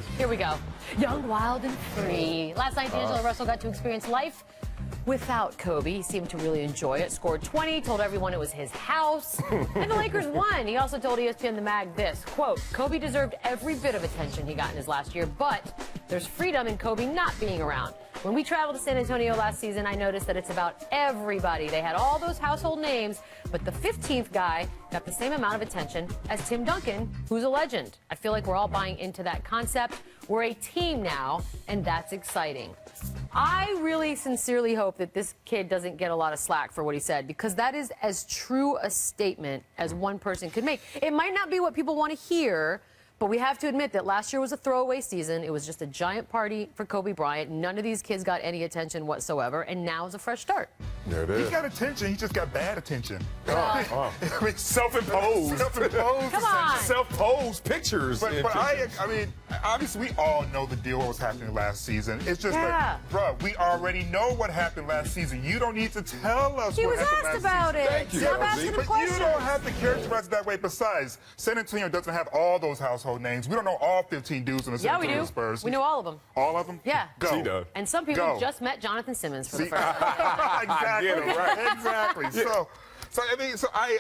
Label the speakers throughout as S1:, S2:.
S1: nice.
S2: Here we go. Young, wild, and free. Last night, D'Angelo Russell got to experience life without Kobe. He seemed to really enjoy it. Scored 20, told everyone it was his house. And the Lakers won. He also told ESPN The Mag this, quote, Kobe deserved every bit of attention he got in his last year, but there's freedom in Kobe not being around. When we traveled to San Antonio last season, I noticed that it's about everybody. They had all those household names, but the 15th guy got the same amount of attention as Tim Duncan, who's a legend. I feel like we're all buying into that concept. We're a team now, and that's exciting. I really sincerely hope that this kid doesn't get a lot of slack for what he said, because that is as true a statement as one person could make. It might not be what people want to hear, but we have to admit that last year was a throwaway season. It was just a giant party for Kobe Bryant. None of these kids got any attention whatsoever, and now is a fresh start.
S1: There it is.
S3: He got attention. He just got bad attention.
S1: I mean, self-imposed.
S3: Self-imposed.
S2: Come on.
S1: Self-posed pictures.
S3: But I mean, obviously we all know the deal what was happening last season. It's just that, bro, we already know what happened last season. You don't need to tell us
S2: He
S3: what
S2: was
S3: happened
S2: asked
S3: last
S2: about
S3: season.
S2: it.
S1: Thank you.
S2: Stop asking the
S3: But
S2: questions.
S3: you don't have to characterize it that way. Besides, San Antonio doesn't have all those household names. We don't know all 15 dudes in the San
S2: Yeah, we
S3: Antonio
S2: do.
S3: Spurs.
S2: We know all of them.
S3: All of them?
S2: Yeah.
S3: Go.
S1: She does.
S2: And some people
S3: Go.
S2: just met Jonathan Simmons for the
S3: See?
S2: first time.
S3: Exactly.
S1: Get it right.
S3: Exactly.
S1: Yeah.
S3: So I mean,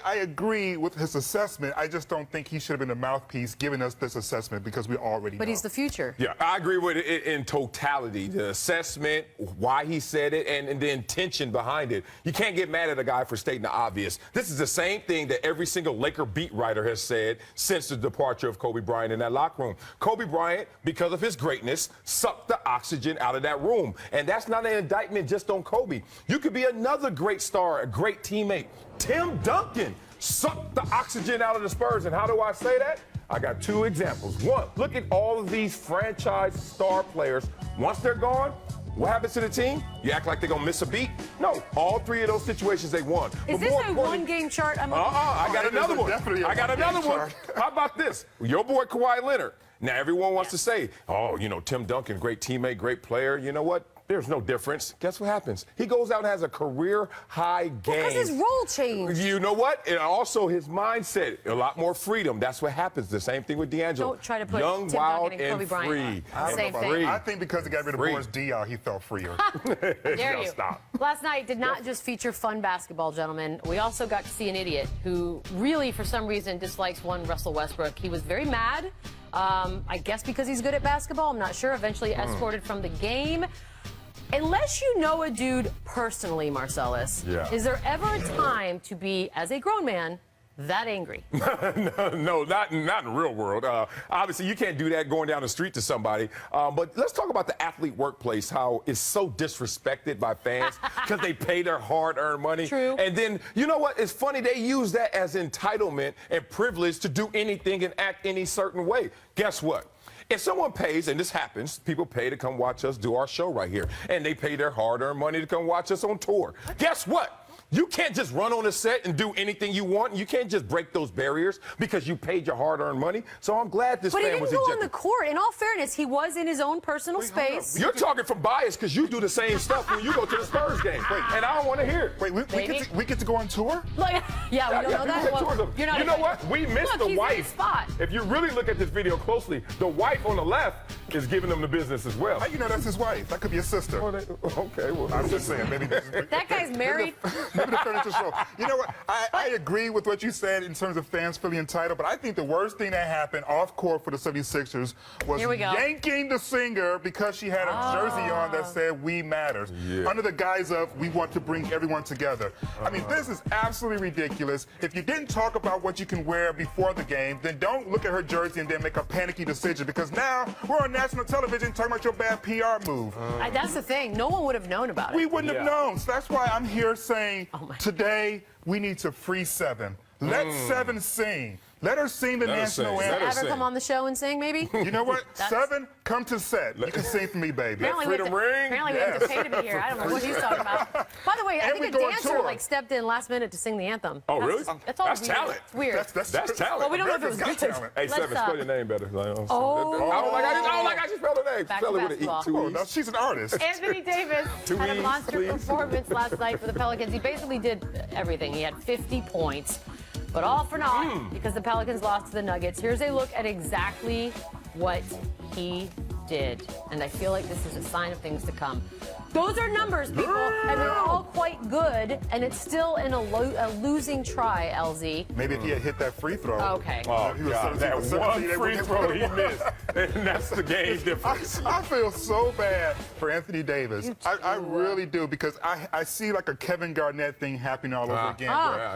S3: I agree with his assessment. I just don't think he should have been the mouthpiece giving us this assessment because we already know.
S2: But he's the future.
S1: Yeah, I agree with it in totality. The assessment, why he said it, and the intention behind it. You can't get mad at a guy for stating the obvious. This is the same thing that every single Laker beat writer has said since the departure of Kobe Bryant in that locker room. Kobe Bryant, because of his greatness, sucked the oxygen out of that room. And that's not an indictment just on Kobe. You could be another great star, a great teammate. Tim Duncan sucked the oxygen out of the Spurs. And how do I say that? I got two examples. One, look at all of these franchise star players. Once they're gone, what happens to the team? You act like they're going to miss a beat? No. All three of those situations they won.
S2: Is
S1: But
S2: this
S1: more
S2: a
S1: importantly-
S2: one-game chart?
S1: I got another one.
S3: Definitely a
S1: I got
S3: one-game
S1: another one.
S3: chart.
S1: How about this? Your boy Kawhi Leonard. Now, everyone wants to say, oh, you know, Tim Duncan, great teammate, great player. You know what? There's no difference. Guess what happens? He goes out and has a career-high game.
S2: Because his role changed.
S1: You know what? And also his mindset, a lot more freedom. That's what happens. The same thing with D'Angelo.
S2: Don't try to put
S1: young,
S2: Tim
S1: wild,
S2: Duncan and Kobe Bryant
S1: free.
S2: on the same thing.
S1: Free.
S3: I think because he got rid of
S1: Free.
S3: Boris Diaw, he felt freer.
S2: Dare you.
S1: Stop.
S2: Last night did not just feature fun basketball, gentlemen. We also got to see an idiot who really, for some reason, dislikes one Russell Westbrook. He was very mad. I guess because he's good at basketball. I'm not sure. Eventually escorted from the game. Unless you know a dude personally, Marcellus, is there ever a time to be, as a grown man, that angry?
S1: No, not in the real world. Obviously, you can't do that going down the street to somebody. But let's talk about the athlete workplace, how it's so disrespected by fans because they pay their hard-earned money.
S2: True.
S1: And then, you know what? It's funny. They use that as entitlement and privilege to do anything and act any certain way. Guess what? If someone pays, and this happens, people pay to come watch us do our show right here, and they pay their hard-earned money to come watch us on tour. Guess what? You can't just run on a set and do anything you want. You can't just break those barriers because you paid your hard-earned money. So I'm glad this
S2: But he
S1: fan
S2: didn't
S1: was
S2: go
S1: ejected.
S2: on the court. In all fairness, he was in his own personal space.
S1: You're talking from bias because you do the same stuff when you go to the Spurs game. And I don't want to hear it.
S3: Wait, we get to go on tour?
S2: Like, yeah, we don't know that. Well, you're not
S1: you know what? We missed
S2: Look,
S1: the
S2: he's in
S1: wife.
S2: his spot.
S1: If you really look at this video closely, the wife on the left is giving them the business as well.
S3: How you know that's his wife? That could be his sister.
S1: Okay, well.
S3: I'm just saying, maybe
S2: That guy's married.
S3: Maybe the furniture show. You know what? I agree with what you said in terms of fans feeling entitled, but I think the worst thing that happened off court for the 76ers was
S2: Here we go.
S3: yanking the singer because she had a jersey on that said "We Matters" under the guise of "We want to bring everyone together." I mean, this is absolutely ridiculous. If you didn't talk about what you can wear before the game, then don't look at her jersey and then make a panicky decision because now we're on national television talking about your bad PR move.
S2: That's the thing. No one would have known about it.
S3: We wouldn't have known. So that's why I'm here saying today we need to free Seven. Let Seven sing. Let her sing the national
S1: sing. Let her
S3: anthem.
S2: Ever come on the show and sing, maybe?
S3: You know what? Seven, come to set. You can sing for me, baby.
S2: Apparently
S1: Freedom ring?
S2: Apparently we have to pay to be here. I don't know what he's talking about. By the way, I
S3: And
S2: think
S3: we
S2: a
S3: go on
S2: dancer
S3: tour.
S2: like stepped in last minute to sing the anthem.
S1: Oh, really?
S2: That's all
S1: That's
S2: weird.
S1: talent.
S2: It's weird.
S3: That's
S1: talent.
S2: Well, we don't know if it was
S3: America's
S2: good.
S3: Got Talent.
S1: Hey,
S2: Let's,
S1: Seven, spell your name better.
S2: Oh.
S1: I don't like how you spell her name.
S2: Back
S1: Spell
S2: to
S1: it with an
S2: basketball.
S1: two
S3: Oh,
S1: E's.
S3: no, she's an artist.
S2: Anthony Davis had a
S1: E's,
S2: monster
S1: please.
S2: performance last night for the Pelicans. He basically did everything. He had 50 points, but all for naught because the Pelicans lost to the Nuggets. Here's a look at exactly what he did. And I feel like this is a sign of things to come. Those are numbers, people, and they're all quite good, and it's still in a losing try, LZ.
S3: Maybe if he had hit that free throw.
S2: Okay.
S1: Oh,
S3: he was
S1: God, that
S3: 17,
S1: one free throw he missed. And that's the game difference.
S3: I feel so bad for Anthony Davis. I really do, because I see like a Kevin Garnett thing happening all over again,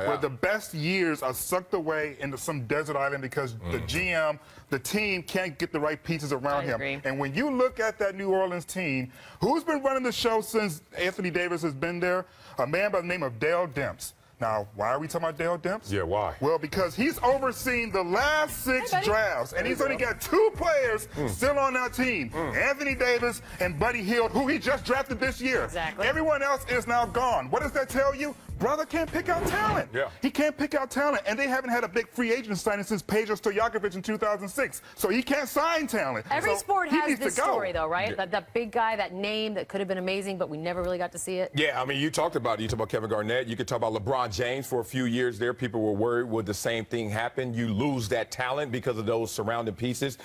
S3: where the best years are sucked away into some desert island because the GM, the team can't get the right pieces around him.
S2: Agree.
S3: And when you look at that New Orleans team, who's been running the show since Anthony Davis has been there? A man by the name of Dale Demps. Now, why are we talking about Dale Demps?
S1: Yeah, why?
S3: Well, because he's overseen the last 6 drafts, and he's only got 2 players still on that team. Anthony Davis and Buddy Hield, who he just drafted this year.
S2: Exactly.
S3: Everyone else is now gone. What does that tell you? Brother can't pick out talent.
S1: Yeah.
S3: He can't pick out talent, and they haven't had a big free agent signing since Peja Stojakovic in 2006. So he can't sign talent.
S2: Every
S3: So
S2: sport
S3: he
S2: has
S3: needs
S2: this
S3: to go.
S2: story, though, right? That big guy, that name that could have been amazing, but we never really got to see it.
S1: Yeah, I mean, you talked about it. You talked about Kevin Garnett. You could talk about LeBron James for a few years there. People were worried, would the same thing happen? You lose that talent because of those surrounding pieces.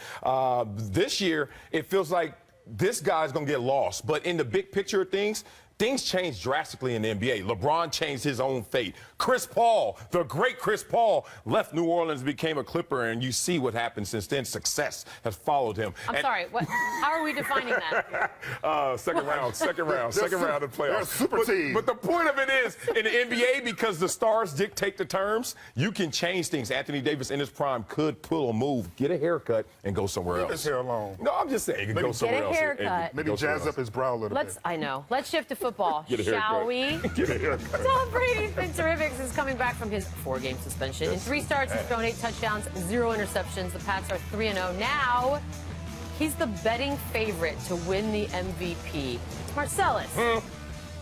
S1: This year, it feels like this guy's going to get lost. But in the big picture of things changed drastically in the NBA. LeBron changed his own fate. Chris Paul, the great Chris Paul, left New Orleans, became a Clipper, and you see what happened since then. Success has followed him.
S2: I'm sorry, how are we defining that?
S1: Second round of playoffs.
S3: They're a super team.
S1: But the point of it is, in the NBA, because the stars dictate the terms, you can change things. Anthony Davis in his prime could pull a move, get a haircut, and go somewhere else.
S3: Leave his hair alone.
S1: No, I'm just saying, he can go somewhere else.
S2: haircut.
S3: Maybe jazz up his brow a little bit.
S2: I know. Let's shift to football,
S1: Get a
S2: shall
S1: haircut.
S2: we?
S1: Get a haircut.
S2: Tom Brady's been terrific since coming back from his 4-game suspension. In 3 starts, he's thrown 8 touchdowns, 0 interceptions. The Pats are 3-0. Now, he's the betting favorite to win the MVP. Marcellus,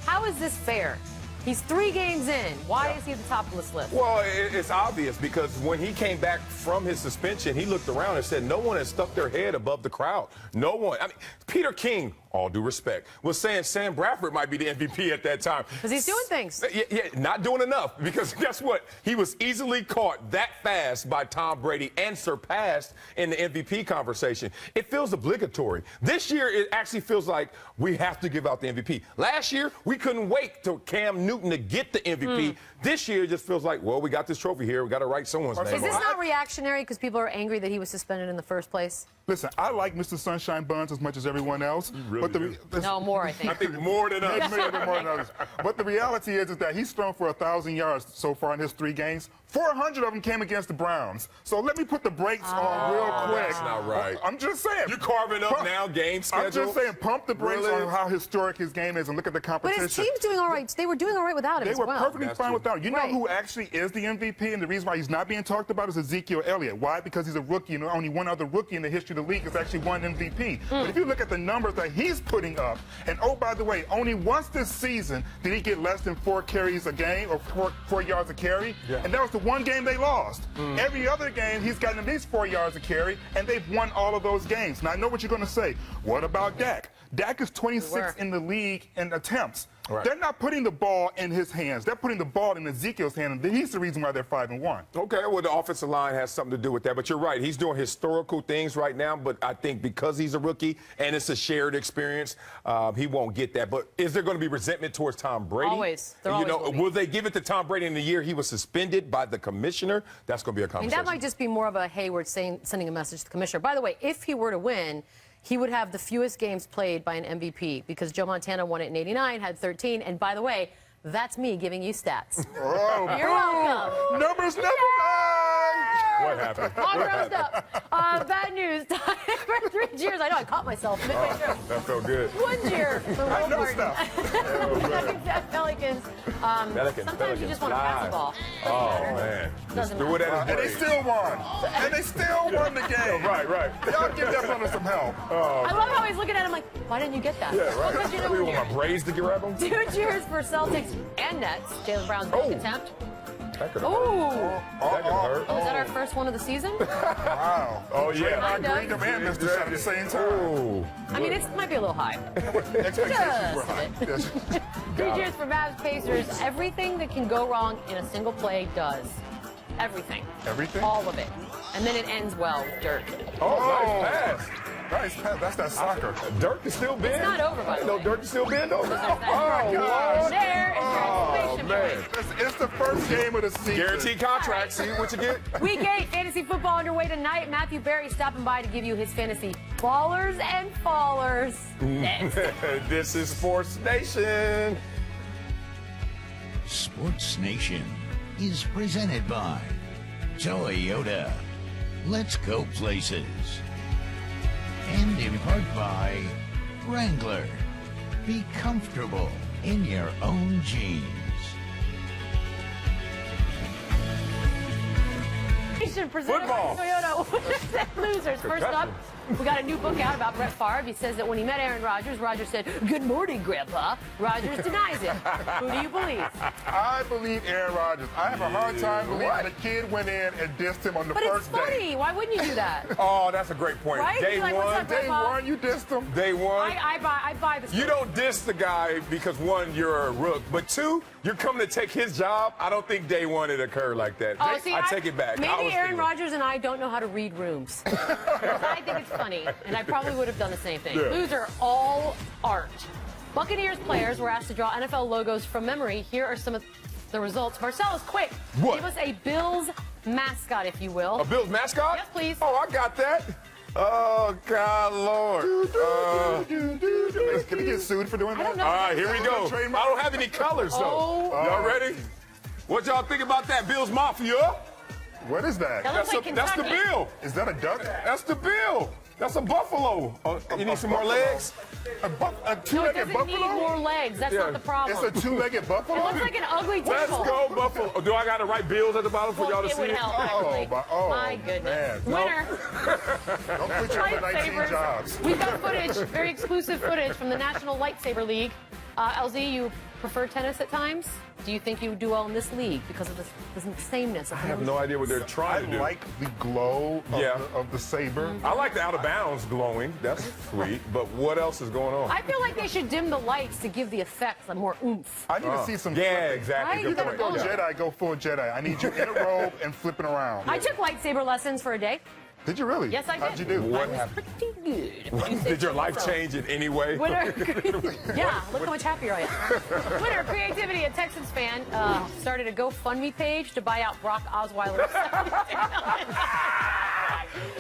S2: how is this fair? He's 3 games in. Why is he at the top of this list?
S1: Well, it's obvious because when he came back from his suspension, he looked around and said no one has stuck their head above the crowd. No one. I mean, Peter King, all due respect, was saying Sam Bradford might be the MVP at that time.
S2: Because he's doing things.
S1: Yeah, not doing enough. Because guess what? He was easily caught that fast by Tom Brady and surpassed in the MVP conversation. It feels obligatory. This year, it actually feels like we have to give out the MVP. Last year, we couldn't wait till Cam Newton to get the MVP. This year, it just feels like, well, we got this trophy here. We got to write someone's name.
S2: Is this
S1: on it.
S2: not reactionary because people are angry that he was suspended in the first place?
S3: Listen, I like Mr. Sunshine Buns as much as everyone else.
S1: really
S3: but
S2: No, more, I think.
S1: I think more than us.
S3: Maybe more than others. But the reality is that he's thrown for 1,000 yards so far in his 3 games. 400 of them came against the Browns. So let me put the brakes on real quick.
S1: That's not right.
S3: I'm just saying.
S1: You carving up now game schedule?
S3: I'm just saying, pump the brakes
S1: Really?
S3: on how historic his game is and look at the
S2: But
S3: competition.
S2: his team's doing all right. They were doing all right without him
S3: They
S2: as
S3: were
S2: well.
S3: perfectly
S1: That's
S3: fine
S1: true.
S3: without him. You know
S2: Right.
S3: who actually is the MVP, and the reason why he's not being talked about is Ezekiel Elliott. Why? Because he's a rookie, and only one other rookie in the history of the league has actually won MVP. But if you look at the numbers that he's putting up, and oh, by the way, only once this season did he get less than 4 carries a game, or 4 yards a carry, and that was the one game they lost. Every other game, he's gotten at least 4 yards a carry, and they've won all of those games. Now, I know what you're going to say. What about Dak? Dak is 26th in the league in attempts.
S1: Right.
S3: They're not putting the ball in his hands. They're putting the ball in Ezekiel's hand, and he's the reason why they're 5-1.
S1: Okay, well, the offensive line has something to do with that. But you're right. He's doing historical things right now. But I think because he's a rookie and it's a shared experience, he won't get that. But is there going to be resentment towards Tom Brady?
S2: Always. There always will be.
S1: Will they give it to Tom Brady in the year he was suspended by the commissioner? That's going to be a conversation.
S2: that might just be more of a Hayward sending a message to the commissioner. By the way, if he were to win, he would have the fewest games played by an MVP because Joe Montana won it in '89, had 13. And by the way, that's me giving you stats.
S3: Oh,
S2: You're welcome.
S3: numbers never lie.
S1: What happened?
S2: All roused up. Bad news. For 3 cheers. I know I caught myself midway through.
S1: That felt good.
S2: 1 cheer for
S3: I
S2: Will
S3: know
S2: Barton.
S3: stuff.
S2: Pelicans. Sometimes you just want to pass the ball.
S1: Oh, man.
S2: Doesn't
S1: Do it at his
S3: And they
S1: break.
S3: still won. And they still won the game.
S1: Right.
S3: Y'all give that brother some help.
S2: I love how he's looking at him like, why didn't you get that?
S1: Yeah,
S2: Well,
S1: right.
S2: 'cause you know
S1: We
S2: when
S1: want
S2: you're-
S1: my braids to grab him?
S2: 2 cheers for Celtics and Nets. Jalen Brown's dunk attempt.
S1: That could have
S2: Ooh.
S1: hurt. That could hurt.
S2: Oh, is that our first one of the season?
S3: Wow.
S1: Oh, yeah.
S3: Draymond Green and Mr. Shot at the same time.
S1: Ooh.
S2: I mean, it might be a little high.
S3: Expectations were high. Yes.
S2: 3 cheers for Mavs Pacers. Everything that can go wrong in a single play does. Everything.
S3: Everything?
S2: All of it. And then it ends well with Dirk.
S1: Oh, nice pass.
S3: Nice pass. That's that soccer.
S1: Dirk is still bend.
S2: It's not over, by the way.
S1: No, Dirk is still bend over.
S2: There's
S1: Oh,
S2: that.
S1: Lord.
S2: There is your exclamation
S1: man.
S2: point.
S3: It's the first game of the season.
S1: Guaranteed contract. See what you get.
S2: Week 8 fantasy football underway tonight. Matthew Berry stopping by to give you his fantasy ballers and fallers. Next.
S1: This is Sports Nation.
S4: Sports Nation is presented by Toyota. Let's go places. And in part by Wrangler. Be comfortable in your own jeans.
S2: Presented
S1: Football.
S2: by Toyota. Winners and losers. First up, we got a new book out about Brett Favre. He says that when he met Aaron Rodgers, Rodgers said, "Good morning, Grandpa." Rodgers denies it. Who do you believe?
S3: I believe Aaron Rodgers. I have a hard time believing the kid went in and dissed him on the
S2: But it's
S3: first day.
S2: funny. Why wouldn't you do that?
S1: Oh, that's a great point.
S2: Right?
S1: Day
S2: You're like, what's
S1: one.
S2: up, Grandpa?
S3: Day one, you dissed him.
S1: Day one.
S2: I buy the story.
S1: You don't diss the guy because, one, you're a rook, but two, you're coming to take his job. I don't think day one it occurred like that.
S2: Oh, see,
S1: I take it back. I
S2: Maybe
S1: was
S2: Aaron
S1: thinking-
S2: Rodgers and I don't know how to read rooms. I think it's funny, and I probably would have done the same thing.
S1: Yeah.
S2: Loser, all art. Buccaneers players were asked to draw NFL logos from memory. Here are some of the results. Marcellus, quick.
S1: What?
S2: Give us a Bills mascot, if you will.
S1: A Bills mascot?
S2: Yes, please.
S1: Oh, I got that. Oh, God, Lord.
S3: Can he get sued for doing that?
S2: I don't know.
S1: All right, here we go. I don't have any colors, though.
S2: Oh.
S1: Y'all ready? What y'all think about that, Bills Mafia?
S3: What is that?
S2: That looks like
S1: That's the
S2: Kentucky.
S1: bill.
S3: Is that a duck?
S1: That's the bill. That's a buffalo. You need some more legs?
S3: A
S2: No, it
S3: two-legged
S2: doesn't need more
S3: buffalo?
S2: legs. That's
S1: Yeah.
S2: not the problem.
S3: It's a two-legged buffalo?
S2: It looks like an ugly
S1: Let's
S2: turtle.
S1: go, buffalo. Do I got to write bills at the bottom for
S2: Well,
S1: y'all to
S2: it
S1: see
S2: would
S1: it?
S2: help,
S3: Oh,
S2: actually.
S3: oh,
S2: My goodness.
S3: man.
S2: Winner.
S3: Don't put your other 19
S2: Lightsabers.
S3: jobs.
S2: We've got footage, very exclusive footage from the National Lightsaber League. LZ, you prefer tennis at times? Do you think you would do well in this league because of the sameness? Of
S1: I have no idea what they're
S3: I
S1: trying to do.
S3: like the glow of,
S1: Yeah.
S3: of the saber.
S1: I like the out of bounds glowing. That's sweet. But what else is going on?
S2: I feel like they should dim the lights to give the effects more oomph.
S3: I need to see some
S1: Yeah,
S3: flipping.
S1: exactly.
S2: Right?
S1: Good
S2: You gotta
S1: point.
S2: go
S1: Yeah.
S3: Jedi, go full Jedi. I need you in a robe and flipping around.
S2: I took lightsaber lessons for a day.
S3: Did you really?
S2: Yes, I did.
S3: How'd you do?
S1: What
S2: I was
S1: happened?
S2: pretty good.
S1: Did your life change in any way?
S2: Winner. Yeah, look how much happier I am. Winner, creativity, a Texans fan, started a GoFundMe page to buy out Brock Osweiler.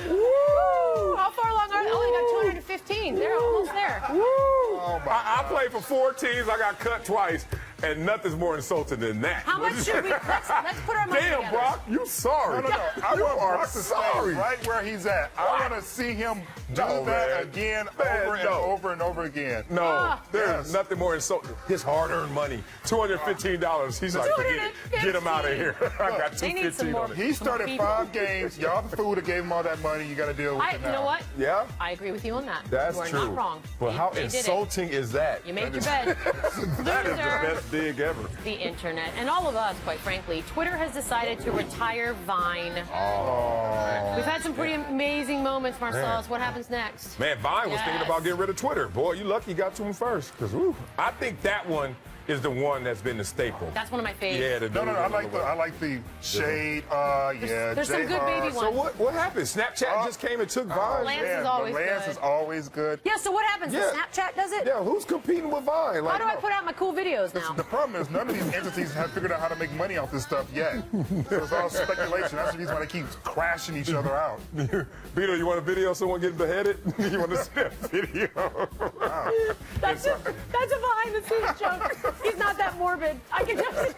S2: Woo! How far along are they? Oh, they got 215. They're almost there.
S3: Oh, my.
S1: I played for 4 teams. I got cut twice, and nothing's more insulting than that.
S2: How much should we? Let's put our money
S1: Damn,
S2: together.
S1: Brock, you sorry.
S3: No. I
S1: You
S3: want
S1: are
S3: Brock to stay
S1: sorry.
S3: right where he's at. I want to see him do
S1: No,
S3: that
S1: man.
S3: again,
S1: Man,
S3: over and
S1: no.
S3: over and over again.
S1: No, there's
S3: yes.
S1: nothing more insulting. His hard-earned money, $215. He's like, forget it. Get him out of here. I got
S2: They need some
S1: $215
S2: more.
S1: on it.
S3: He started
S2: people.
S3: 5 games. Y'all the fool that gave him all that money. You got to deal with it
S2: You
S3: now.
S2: know what?
S1: Yeah,
S2: I agree with you on that.
S1: that's
S2: you are
S1: true.
S2: not wrong.
S1: But how
S2: They did it.
S1: insulting is that?
S2: You made your bed.
S1: That is the
S2: Loser.
S1: best dig ever.
S2: The internet, and all of us, quite frankly. Twitter has decided to retire Vine. We've had some pretty amazing moments, Marcellus. What happens next?
S1: Man, Vine was thinking
S2: Yes.
S1: about getting rid of Twitter. Boy, you lucky you got to him first. Because I think that one is the one that's been the staple.
S2: That's one of my favorites.
S1: Yeah, the
S3: No,
S1: dude
S3: I
S1: that
S3: like the shade.
S2: There's some good
S3: J-Hard.
S2: baby
S1: So
S2: ones.
S1: what happened? Snapchat just came and took Vine.
S2: Lance
S3: Man,
S2: is always
S3: Lance
S2: good.
S3: is always good.
S2: Yeah, so what happens?
S1: Yeah.
S2: Snapchat does it?
S1: Yeah, who's competing with Vine?
S2: How
S1: Like,
S2: do I put out my cool videos now?
S3: The problem is none of these entities have figured out how to make money off this stuff yet. So it's all speculation. That's the reason why they keep crashing each other out.
S1: Beadle, you want a video of someone getting beheaded? You want to see that video?
S2: That's a behind the scenes joke. He's not that morbid. I can just.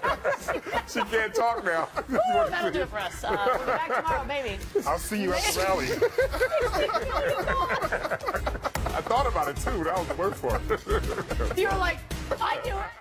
S1: She can't talk now. You
S2: Woo,
S1: wanna
S2: that'll
S1: see
S2: do it for us. We'll be back tomorrow, baby.
S3: I'll see you at the rally.
S1: I thought about it too. That was the word for it.
S2: You're like, I do it.